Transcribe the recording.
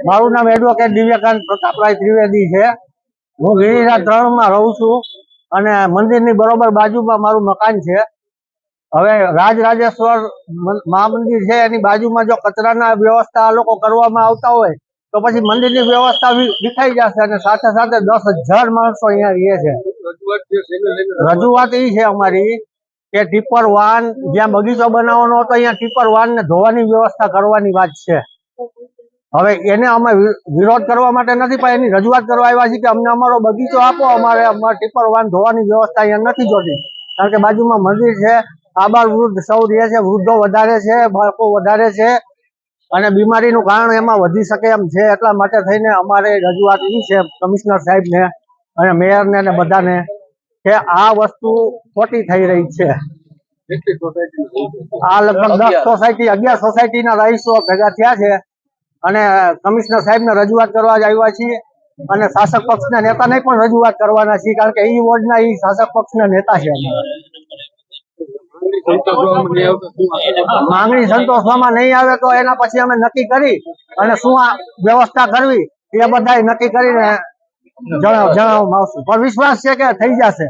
મારું નામ એડવોકેટ દિવ્યકાંત પ્રતાપરાય ત્રિવેદી છે। હું ગિરિરા 3 માં રહું છું અને મંદિરની બરોબર બાજુમાં મારું મકાન છે। હવે રાજરાજેશ્વર મહામંદિર છે એની બાજુમાં જો કચરાના વ્યવસ્થા આ લોકો કરવામાં આવતા હોય તો પછી મંદિરની વ્યવસ્થા વિખાઈ જશે અને સાથે સાથે 10,000 માણસો અહીંયા રહે છે। રજૂઆત એ છે અમારી કે ટીપર વાન જ્યાં બગીચો બનાવવાનો હતો અહીંયા ટીપર વાન ને ધોવાની વ્યવસ્થા કરવાની વાત છે। હવે એને અમે વિરોધ કરવા માટે નથી પણ એની રજૂઆત કરવા આવ્યા છીએ કે અમને અમારો બગીચો આપો, અમારે ટીપર વાન ધોવાની વ્યવસ્થા અહીંયા નથી જોતી। કારણ કે બાજુમાં મંદિર છે, આબાલ વૃદ્ધ સૌ રહે છે, વૃદ્ધો વધારે છે, બાળકો વધારે છે અને બીમારીનું કારણ એમાં વધી શકે એમ છે। એટલા માટે થઈને અમારે રજૂઆત એ છે કમિશનર સાહેબને અને મેયરને અને બધાને કે આ વસ્તુ ખોટી થઈ રહી છે। આ લગભગ 10 સોસાયટી 11 સોસાયટીના રહીશો ભેગા થયા છે અને કમિશનર સાહેબને રજૂઆત કરવા જ આવ્યા છીએ અને શાસક પક્ષના નેતાને પણ રજૂઆત કરવાના છીએ કારણ કે એ વોર્ડના એ શાસક પક્ષના નેતા છે। માંગણી સંતોષવામાં નહીં આવે તો એના પછી અમે નક્કી કરી અને શું આ વ્યવસ્થા કરવી એ બધા નક્કી કરીને જણાવવામાં આવશે, પણ વિશ્વાસ છે કે થઈ જશે।